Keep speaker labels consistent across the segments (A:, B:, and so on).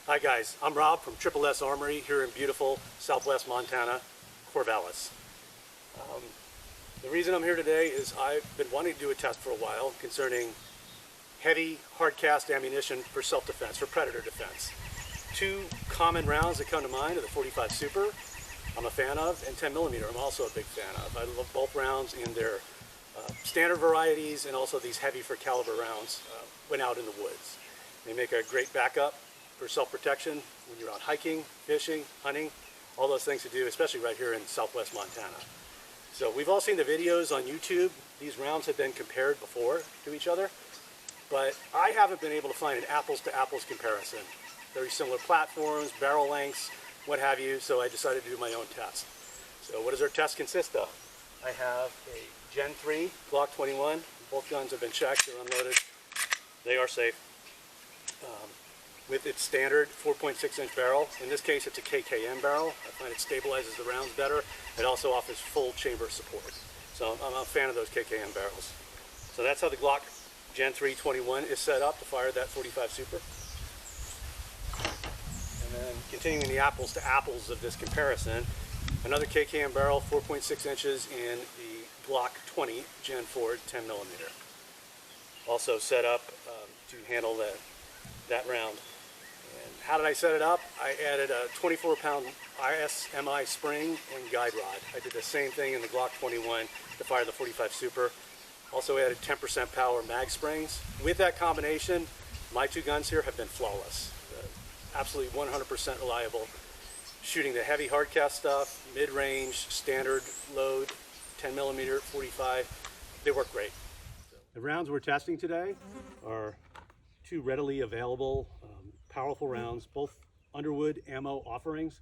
A: Hi guys, I'm Rob from Triple S Armory here in beautiful Southwest Montana, Corvallis. The reason I'm here today is I've been wanting to do a test for a while concerning heavy hard cast ammunition for self-defense, for predator defense. Two common rounds that come to mind are the 45 Super, I'm a fan of, and 10 millimeter I'm also a big fan of. I love both rounds in their standard varieties and also these heavy for caliber rounds when out in the woods. They make a great backup for self-protection when you're out hiking, fishing, hunting, all those things to do, especially right here in Southwest Montana. So we've all seen the videos on YouTube. These rounds have been compared before to each other, but I haven't been able to find an apples to apples comparison. Very similar platforms, barrel lengths, what have you, so I decided to do my own test. So what does our test consist of? I have a Gen 3 Glock 21. Both guns have been checked, they're unloaded. They are safe. With its standard 4.6 inch barrel. In this case it's a KKM barrel. I find it stabilizes the rounds better. It also offers full chamber support. So I'm a fan of those KKM barrels. So that's how the Glock Gen 3 21 is set up to fire that 45 Super. And then continuing the apples to apples of this comparison, another KKM barrel, 4.6 inches in the Glock 20 Gen 4 10 millimeter. Also set up to handle that round. And how did I set it up? I added a 24-pound ISMI spring and guide rod. I did the same thing in the Glock 21 to fire the 45 Super. Also added 10% power mag springs. With that combination, my two guns here have been flawless. Absolutely 100% reliable. Shooting the heavy hard cast stuff, mid-range, standard load, 10 millimeter, 45, they work great. The rounds we're testing today are two readily available, powerful rounds, both Underwood ammo offerings.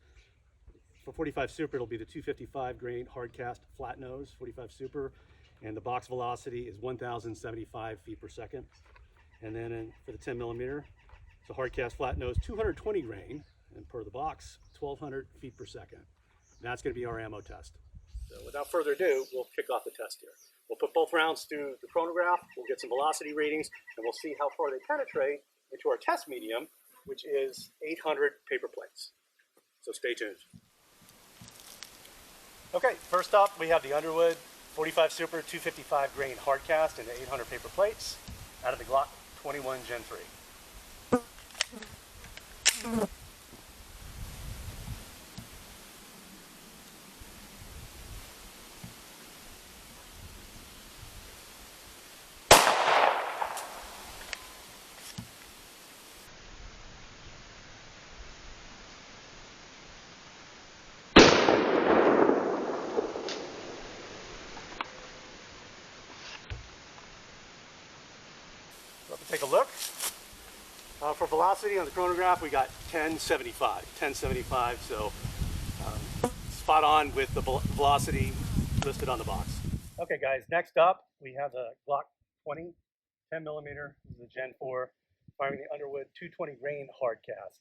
A: For 45 Super, it'll be the 255 grain hard cast flat nose 45 Super, and the box velocity is 1,075 feet per second. And then for the 10 millimeter, it's a hard cast flat nose 220 grain, and per the box, 1,200 feet per second. And that's going to be our ammo test. So without further ado, we'll kick off the test here. We'll put both rounds through the chronograph, we'll get some velocity readings, and we'll see how far they penetrate into our test medium, which is 800 paper plates. So stay tuned. Okay, first up we have the Underwood 45 Super 255 grain hard cast into 800 paper plates out of the Glock 21 Gen 3. Take a look. For velocity on the chronograph, we got 1075, so spot on with the velocity listed on the box. Okay guys, next up we have the Glock 20 10 millimeter, this is the Gen 4, firing the Underwood 220 grain hard cast.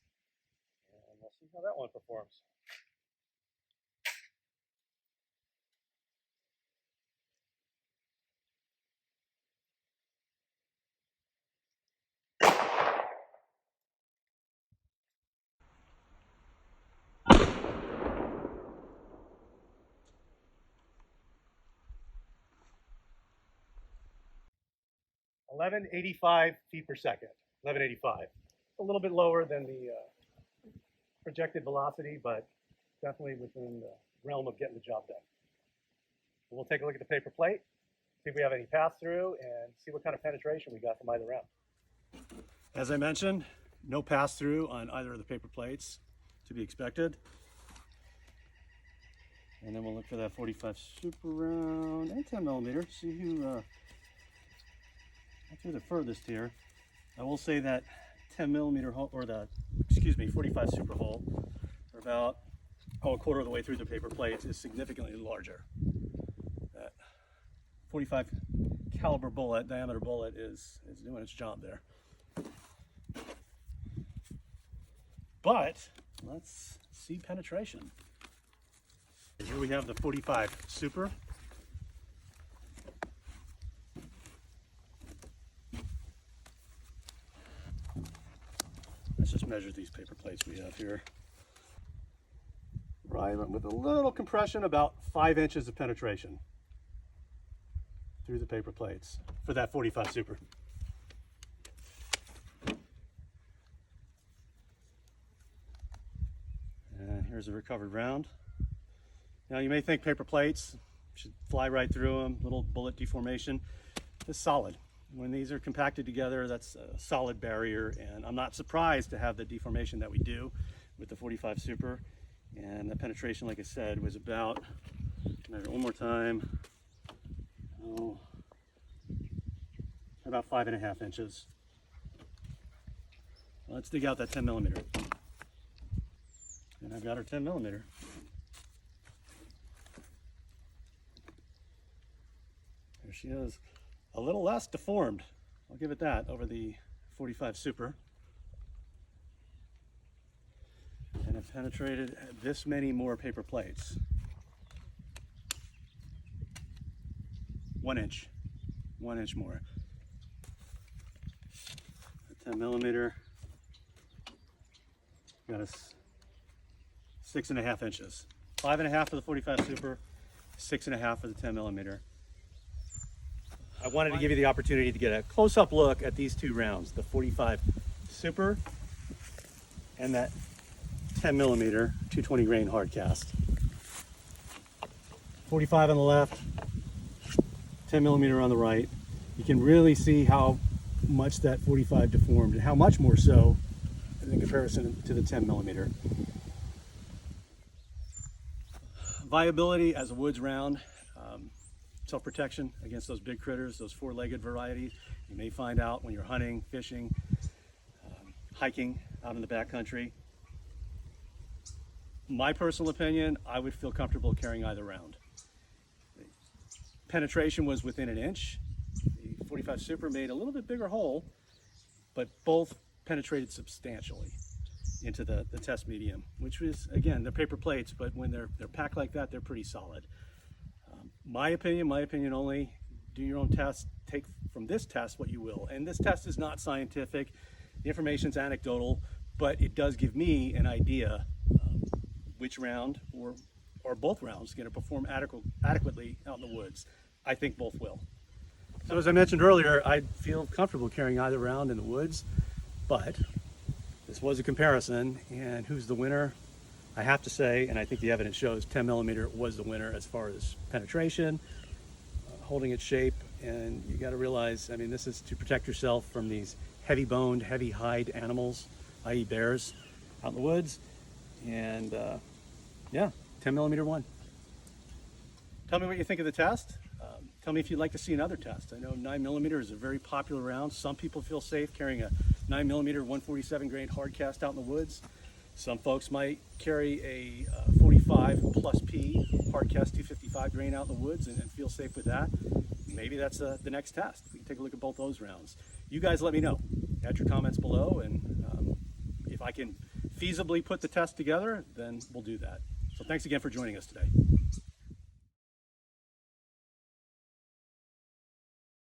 A: And we'll see how that one performs. (1185 feet per second). 1185. A little bit lower than the projected velocity, but definitely within the realm of getting the job done. We'll take a look at the paper plate, see if we have any pass through, and see what kind of penetration we got from either round. As I mentioned, no pass through on either of the paper plates to be expected. And then we'll look for that 45 Super round and 10 millimeter. See who through the furthest here. I will say that 10 millimeter hole, or the 45 Super hole, or about a quarter of the way through the paper plates, is significantly larger. That 45 caliber bullet, diameter bullet, is doing its job there. But let's see penetration. Here we have the 45 Super. Let's just measure these paper plates we have here. Right, with a little compression, about 5 inches of penetration through the paper plates for that 45 Super. And here's a recovered round. Now you may think paper plates should fly right through them, little bullet deformation. It's solid. When these are compacted together, that's a solid barrier, and I'm not surprised to have the deformation that we do with the 45 Super. And the penetration, like I said, was about, measure one more time, about 5.5 inches. Let's dig out that 10 millimeter. And I've got our 10 millimeter. There she is. A little less deformed, I'll give it that, over the 45 Super. And it penetrated this many more paper plates. 1 inch. 1 inch more. The 10 millimeter got us 6.5 inches. 5.5 for the 45 Super, 6.5 for the 10 millimeter. I wanted to give you the opportunity to get a close-up look at these two rounds, the 45 Super and that 10 millimeter 220 grain hard cast. 45 on the left, 10 millimeter on the right. You can really see how much that 45 deformed, and how much more so in comparison to the 10 millimeter. Viability as a woods round, self-protection against those big critters, those four-legged varieties. You may find out when you're hunting, fishing, hiking out in the backcountry. My personal opinion, I would feel comfortable carrying either round. The penetration was within 1 inch. The 45 Super made a little bit bigger hole, but both penetrated substantially into the test medium, which was, again, they're paper plates, but when they're packed like that, they're pretty solid. My opinion only, do your own test, take from this test what you will. And this test is not scientific, the information's anecdotal, but it does give me an idea which round or both rounds are going to perform adequately out in the woods. I think both will. So as I mentioned earlier, I feel comfortable carrying either round in the woods, but this was a comparison, and who's the winner? I have to say, and I think the evidence shows 10 millimeter was the winner as far as penetration, holding its shape, and you got to realize, I mean, this is to protect yourself from these heavy boned, heavy hide animals, i.e. bears, out in the woods. And yeah, 10 millimeter won. Tell me what you think of the test. Tell me if you'd like to see another test. I know 9 millimeter is a very popular round. Some people feel safe carrying a 9 millimeter 147 grain hard cast out in the woods. Some folks might carry a 45 plus P hard cast 255 grain out in the woods and feel safe with that. Maybe that's the next test. We can take a look at both those rounds. You guys let me know. Add your comments below, and if I can feasibly put the test together, then we'll do that. So thanks again for joining us today.